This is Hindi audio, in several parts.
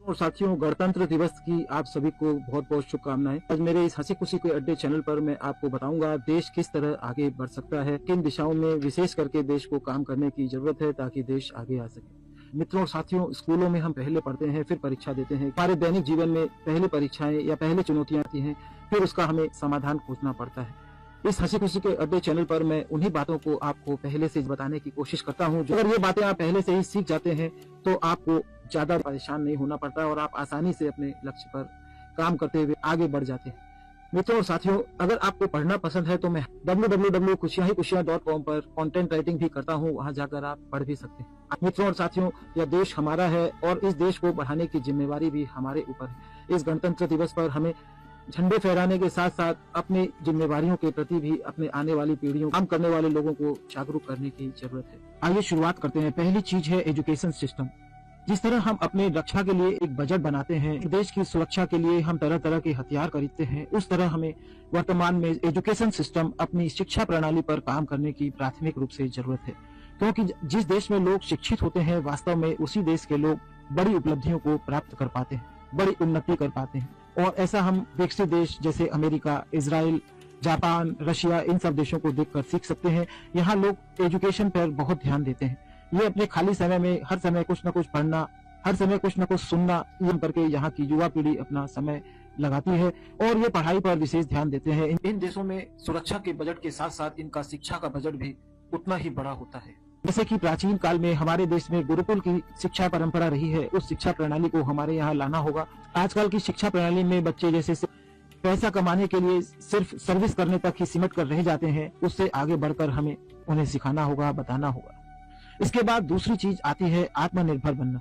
और साथियों, गणतंत्र दिवस की आप सभी को बहुत बहुत शुभकामनाएं। आज मेरे इस हंसी खुशी के अड्डे चैनल पर मैं आपको बताऊंगा देश किस तरह आगे बढ़ सकता है, किन दिशाओं में विशेष करके देश को काम करने की जरूरत है ताकि देश आगे आ सके। मित्रों और साथियों, स्कूलों में हम पहले पढ़ते हैं, फिर परीक्षा देते हैं। हमारे दैनिक जीवन में पहले परीक्षाएं या पहले चुनौतियां आती हैं, फिर उसका हमें समाधान खोजना पड़ता है। इस हंसी खुशी के अड्डे चैनल पर मैं उन्हीं बातों को आपको पहले से बताने की कोशिश करता हूं। अगर ये बातें आप पहले से ही सीख जाते हैं तो आपको ज्यादा परेशान नहीं होना पड़ता और आप आसानी से अपने लक्ष्य पर काम करते हुए आगे बढ़ जाते हैं। मित्रों और साथियों, अगर आपको पढ़ना पसंद है तो मैं www.खुशियां पर कंटेंट राइटिंग भी करता हूं, वहां जाकर आप पढ़ भी सकते हैं। मित्रों और साथियों, यह देश हमारा है और इस देश को बढ़ाने की जिम्मेवारी भी हमारे ऊपर है। इस गणतंत्र दिवस पर हमें झंडे फहराने के साथ साथ अपनी जिम्मेवारियों के प्रति भी अपने आने वाली पीढ़ियों, काम करने वाले लोगों को जागरूक करने की जरूरत है। आइए शुरुआत करते हैं। पहली चीज है एजुकेशन सिस्टम। जिस तरह हम अपने रक्षा के लिए एक बजट बनाते हैं, देश की सुरक्षा के लिए हम तरह तरह के हथियार खरीदते हैं, उस तरह हमें वर्तमान में एजुकेशन सिस्टम, अपनी शिक्षा प्रणाली पर काम करने की प्राथमिक रूप से जरूरत है। क्योंकि जिस देश में लोग शिक्षित होते हैं, वास्तव में उसी देश के लोग बड़ी उपलब्धियों को प्राप्त कर पाते हैं, बड़ी उन्नति कर पाते हैं। और ऐसा हम विकसित देश जैसे अमेरिका, इजराइल, जापान, रशिया, इन सब देशों को देखकर सीख सकते हैं। यहाँ लोग एजुकेशन पर बहुत ध्यान देते हैं। ये अपने खाली समय में हर समय कुछ न कुछ पढ़ना, हर समय कुछ न कुछ सुनना, ये करके यहाँ की युवा पीढ़ी अपना समय लगाती है और ये पढ़ाई पर विशेष ध्यान देते हैं। इन देशों में सुरक्षा के बजट के साथ साथ इनका शिक्षा का बजट भी उतना ही बड़ा होता है। जैसे कि प्राचीन काल में हमारे देश में गुरुकुल की शिक्षा परंपरा रही है, उस शिक्षा प्रणाली को हमारे यहाँ लाना होगा। आजकल की शिक्षा प्रणाली में बच्चे जैसे पैसा कमाने के लिए सिर्फ सर्विस करने तक ही सिमट कर रह जाते हैं, उससे आगे बढ़कर हमें उन्हें सिखाना होगा, बताना होगा। इसके बाद दूसरी चीज आती है आत्मनिर्भर बनना।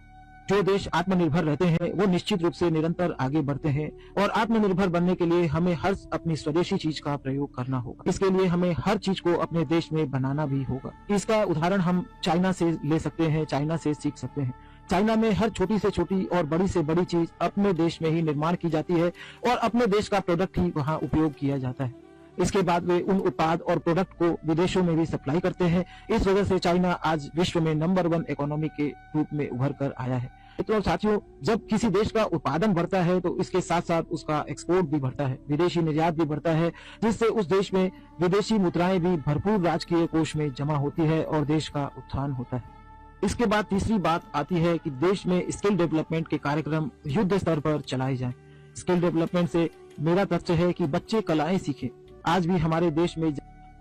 जो देश आत्मनिर्भर रहते हैं वो निश्चित रूप से निरंतर आगे बढ़ते हैं और आत्मनिर्भर बनने के लिए हमें हर अपनी स्वदेशी चीज का प्रयोग करना होगा। इसके लिए हमें हर चीज को अपने देश में बनाना भी होगा। इसका उदाहरण हम चाइना से ले सकते हैं, चाइना से सीख सकते हैं। चाइना में हर छोटी से छोटी और बड़ी से बड़ी चीज अपने देश में ही निर्माण की जाती है और अपने देश का प्रोडक्ट ही वहाँ उपयोग किया जाता है। इसके बाद वे उन उत्पाद और प्रोडक्ट को विदेशों में भी सप्लाई करते हैं। इस वजह से चाइना आज विश्व में नंबर 1 इकोनॉमी के रूप में उभर कर आया है। मित्रों साथियों, जब किसी देश का उत्पादन बढ़ता है तो इसके साथ साथ उसका एक्सपोर्ट भी बढ़ता है, विदेशी निर्यात भी बढ़ता है, जिससे उस देश में विदेशी मुद्राएं भी भरपूर राजकीय कोष में जमा होती है और देश का उत्थान होता है। इसके बाद तीसरी बात आती है कि देश में स्किल डेवलपमेंट के कार्यक्रम युद्ध स्तर पर चलाए जाएं। स्किल डेवलपमेंट से मेरा लक्ष्य है कि बच्चे कलाएं सीखें। आज भी हमारे देश में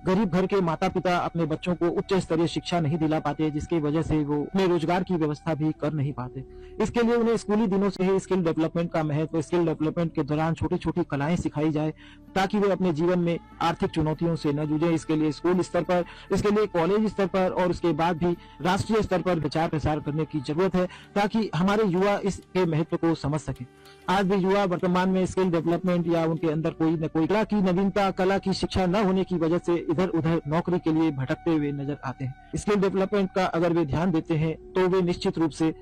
गरीब घर के माता पिता अपने बच्चों को उच्च स्तरीय शिक्षा नहीं दिला पाते, जिसकी वजह से वो अपने रोजगार की व्यवस्था भी कर नहीं पाते। इसके लिए उन्हें स्कूली दिनों से ही स्किल डेवलपमेंट का महत्व, स्किल डेवलपमेंट के दौरान छोटी छोटी कलाएं सिखाई जाए ताकि वे अपने जीवन में आर्थिक चुनौतियों से न जूझे। इसके लिए स्कूल स्तर पर, इसके लिए कॉलेज स्तर पर और उसके बाद भी राष्ट्रीय स्तर पर प्रचार प्रसार करने की जरूरत है ताकि हमारे युवा इसके महत्व को समझ सके। आज भी युवा वर्तमान में स्किल डेवलपमेंट या उनके अंदर कोई न कोई कला की नवीनता, कला की शिक्षा न होने की वजह से इधर उधर नौकरी के लिए भटकते हुए नजर आते हैं। स्किल डेवलपमेंट का अगर वे ध्यान देते हैं तो वे निश्चित रूप से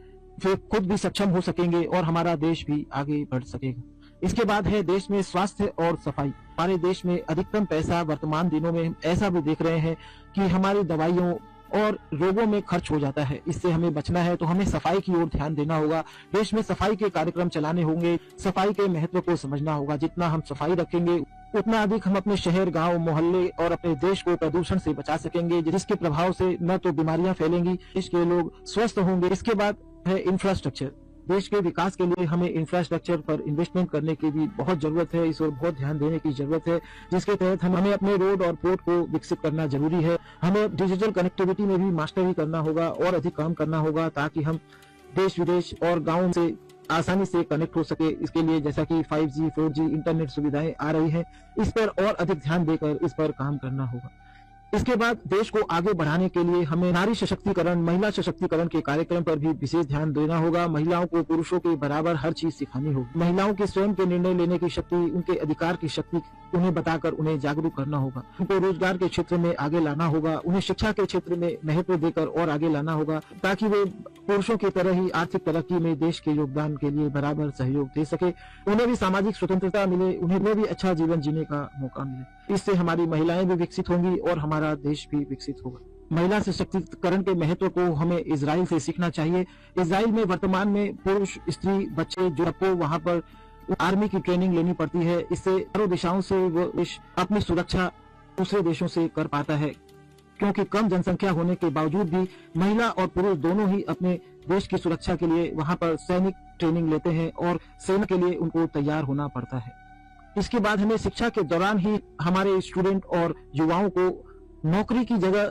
फिर खुद भी सक्षम हो सकेंगे और हमारा देश भी आगे बढ़ सकेगा। इसके बाद है देश में स्वास्थ्य और सफाई। हमारे देश में अधिकतम पैसा वर्तमान दिनों में ऐसा भी देख रहे हैं कि हमारी दवाइयों और रोगों में खर्च हो जाता है। इससे हमें बचना है तो हमें सफाई की ओर ध्यान देना होगा। देश में सफाई के कार्यक्रम चलाने होंगे, सफाई के महत्व को समझना होगा। जितना हम सफाई रखेंगे उतना अधिक हम अपने शहर, गांव, मोहल्ले और अपने देश को प्रदूषण से बचा सकेंगे, जिसके प्रभाव से न तो बीमारियां फैलेंगी, देश के लोग स्वस्थ होंगे। इसके बाद है इंफ्रास्ट्रक्चर। देश के विकास के लिए हमें इंफ्रास्ट्रक्चर पर इन्वेस्टमेंट करने की भी बहुत जरूरत है, इस ओर बहुत ध्यान देने की जरूरत है, जिसके तहत हमें अपने रोड और पोर्ट को विकसित करना जरूरी है। हमें डिजिटल कनेक्टिविटी में भी मास्टरी करना होगा और अधिक काम करना होगा ताकि हम देश विदेश और गाँव से आसानी से कनेक्ट हो सके। इसके लिए जैसा कि 5G, 4G इंटरनेट सुविधाएं आ रही हैं, इस पर और अधिक ध्यान देकर इस पर काम करना होगा। इसके बाद देश को आगे बढ़ाने के लिए हमें नारी सशक्तिकरण, महिला सशक्तिकरण के कार्यक्रम पर भी विशेष ध्यान देना होगा। महिलाओं को पुरुषों के बराबर हर चीज सिखानी होगी। महिलाओं के स्वयं के निर्णय लेने की शक्ति, उनके अधिकार की शक्ति उन्हें बताकर उन्हें जागरूक करना होगा। उनको रोजगार के क्षेत्र में आगे लाना होगा, उन्हें शिक्षा के क्षेत्र में महत्व देकर और आगे लाना होगा ताकि वे पुरुषों की तरह ही आर्थिक तरक्की में देश के योगदान के लिए बराबर सहयोग दे सके। उन्हें भी सामाजिक स्वतंत्रता मिले, उन्हें भी अच्छा जीवन जीने का मौका मिले। इससे हमारी महिलाएं भी विकसित होंगी और हमारा देश भी विकसित होगा। महिला सशक्तिकरण के महत्व को हमें इजराइल से सीखना चाहिए। इजराइल में वर्तमान में पुरुष, स्त्री, बच्चे जो आपको वहां पर आर्मी की ट्रेनिंग लेनी पड़ती है, इससे चारों दिशाओं से वो देश अपनी सुरक्षा दूसरे देशों से कर पाता है, क्योंकि कम जनसंख्या होने के बावजूद भी महिला और पुरुष दोनों ही अपने देश की सुरक्षा के लिए वहां पर सैनिक ट्रेनिंग लेते हैं और सेना के लिए उनको तैयार होना पड़ता है। इसके बाद हमें शिक्षा के दौरान ही हमारे स्टूडेंट और युवाओं को नौकरी की जगह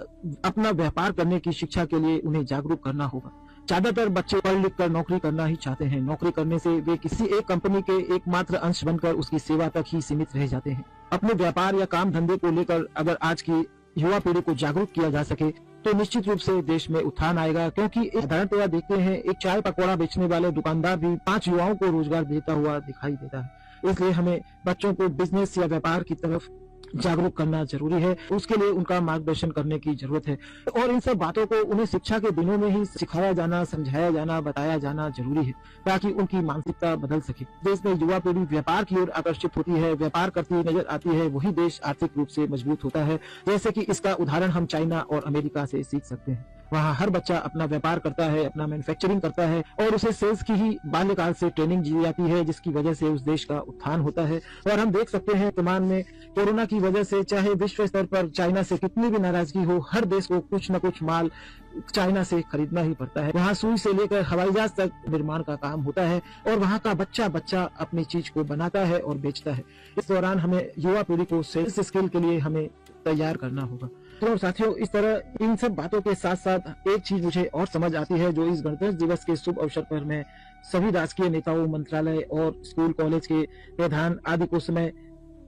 अपना व्यापार करने की शिक्षा के लिए उन्हें जागरूक करना होगा। ज्यादातर बच्चे पढ़ लिख कर नौकरी करना ही चाहते हैं। नौकरी करने से वे किसी एक कंपनी के एकमात्र अंश बनकर उसकी सेवा तक ही सीमित रह जाते हैं। अपने व्यापार या काम धंधे को लेकर अगर आज की युवा पीढ़ी को जागरूक किया जा सके तो निश्चित रूप से देश में उत्थान आएगा, क्योंकि साधारणतया देखते हैं एक चाय पकौड़ा बेचने वाले दुकानदार भी 5 युवाओं को रोजगार देता हुआ दिखाई देता है। इसलिए हमें बच्चों को बिजनेस या व्यापार की तरफ जागरूक करना जरूरी है, उसके लिए उनका मार्गदर्शन करने की जरूरत है और इन सब बातों को उन्हें शिक्षा के दिनों में ही सिखाया जाना, समझाया जाना, बताया जाना जरूरी है, ताकि उनकी मानसिकता बदल सके। देश में युवा पीढ़ी व्यापार की ओर आकर्षित होती है, व्यापार करती नजर आती है, वही देश आर्थिक रूप से मजबूत होता है। जैसे कि इसका उदाहरण हम चाइना और अमेरिका से सीख सकते हैं। वहाँ हर बच्चा अपना व्यापार करता है, अपना मैन्युफैक्चरिंग करता है और उसे सेल्स की ही बाल्यकाल से ट्रेनिंग दी जाती है, जिसकी वजह से उस देश का उत्थान होता है। और हम देख सकते हैं वर्तमान में कोरोना की वजह से चाहे विश्व स्तर पर चाइना से कितनी भी नाराजगी हो, हर देश को कुछ न कुछ माल चाइना से खरीदना ही पड़ता है। वहाँ सुई से लेकर हवाई जहाज तक निर्माण का काम होता है और वहाँ का बच्चा अपनी चीज को बनाता है और बेचता है। इस दौरान हमें युवा पीढ़ी को सेल्स स्किल के लिए हमें तैयार करना होगा। तो साथियों, इस तरह इन सब बातों के साथ साथ एक चीज मुझे और समझ आती है, जो इस गणतंत्र दिवस के शुभ अवसर पर मैं सभी राजकीय नेताओं, मंत्रालय और स्कूल कॉलेज के प्रधान आदि को समय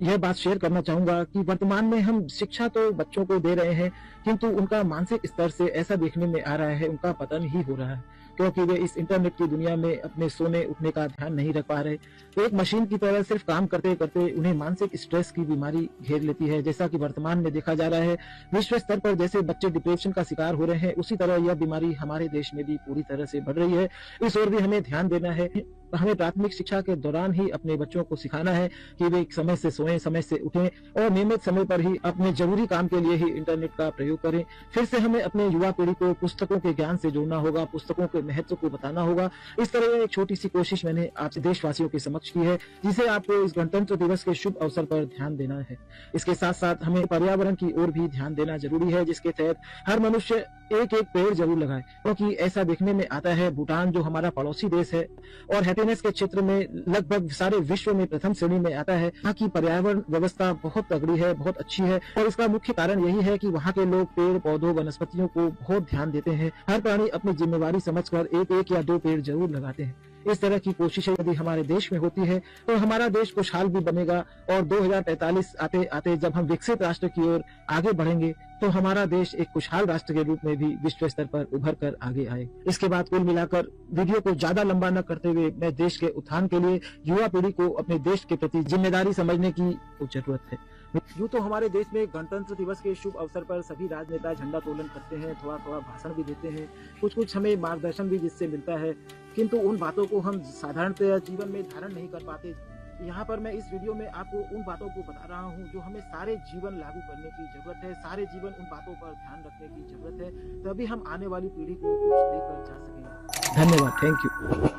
यह बात शेयर करना चाहूंगा कि वर्तमान में हम शिक्षा तो बच्चों को दे रहे हैं, किंतु उनका मानसिक स्तर से ऐसा देखने में आ रहा है उनका पतन ही हो रहा है, क्योंकि वे इस इंटरनेट की दुनिया में अपने सोने उठने का ध्यान नहीं रख पा रहे। तो एक मशीन की तरह सिर्फ काम करते करते उन्हें मानसिक स्ट्रेस की बीमारी घेर लेती है। जैसा कि वर्तमान में देखा जा रहा है, विश्व स्तर पर जैसे बच्चे डिप्रेशन का शिकार हो रहे हैं, उसी तरह यह बीमारी हमारे देश में भी पूरी तरह से बढ़ रही है। इस ओर भी हमें ध्यान देना है। हमें प्राथमिक शिक्षा के दौरान ही अपने बच्चों को सिखाना है कि वे समय से सोएं, समय से उठें और नियमित समय पर ही अपने जरूरी काम के लिए ही इंटरनेट का प्रयोग करें। फिर से हमें अपने युवा पीढ़ी को पुस्तकों के ज्ञान से जोड़ना होगा, पुस्तकों के महत्व को बताना होगा। इस तरह एक छोटी सी कोशिश मैंने आपसे देशवासियों के समक्ष की है, जिसे आपको इस गणतंत्र दिवस के शुभ अवसर पर ध्यान देना है। इसके साथ साथ हमें पर्यावरण की ओर भी ध्यान देना जरूरी है, जिसके तहत हर मनुष्य एक एक पेड़ जरूर लगाए, क्योंकि ऐसा देखने में आता है भूटान जो हमारा पड़ोसी देश है और हैप्पीनेस के क्षेत्र में लगभग सारे विश्व में प्रथम श्रेणी में आता है। वहाँ की पर्यावरण व्यवस्था बहुत तगड़ी है, बहुत अच्छी है और इसका मुख्य कारण यही है कि वहाँ के लोग पेड़ पौधों वनस्पतियों को बहुत ध्यान देते हैं। हर प्राणी अपनी जिम्मेवारी समझकर एक या 2 पेड़ जरूर लगाते हैं। इस तरह की कोशिशें यदि हमारे देश में होती है तो हमारा देश खुशहाल भी बनेगा और 2045 आते आते जब हम विकसित राष्ट्र की ओर आगे बढ़ेंगे तो हमारा देश एक खुशहाल राष्ट्र के रूप में भी विश्व स्तर पर उभर कर आगे आए। इसके बाद कुल मिलाकर वीडियो को ज्यादा लंबा न करते हुए मैं देश के उत्थान के लिए युवा पीढ़ी को अपने देश के प्रति जिम्मेदारी समझने की जरूरत है। यूँ तो हमारे देश में गणतंत्र दिवस के शुभ अवसर पर सभी राजनेता झंडा तोलन करते हैं, थोड़ा थोड़ा भाषण भी देते हैं, कुछ हमें मार्गदर्शन भी जिससे मिलता है, किंतु उन बातों को हम साधारणतः जीवन में धारण नहीं कर पाते। यहाँ पर मैं इस वीडियो में आपको उन बातों को बता रहा हूँ जो हमें सारे जीवन लागू करने की जरूरत है, सारे जीवन उन बातों पर ध्यान रखने की जरूरत है, तभी हम आने वाली पीढ़ी को कुछ देकर जा सकेंगे। धन्यवाद, थैंक यू।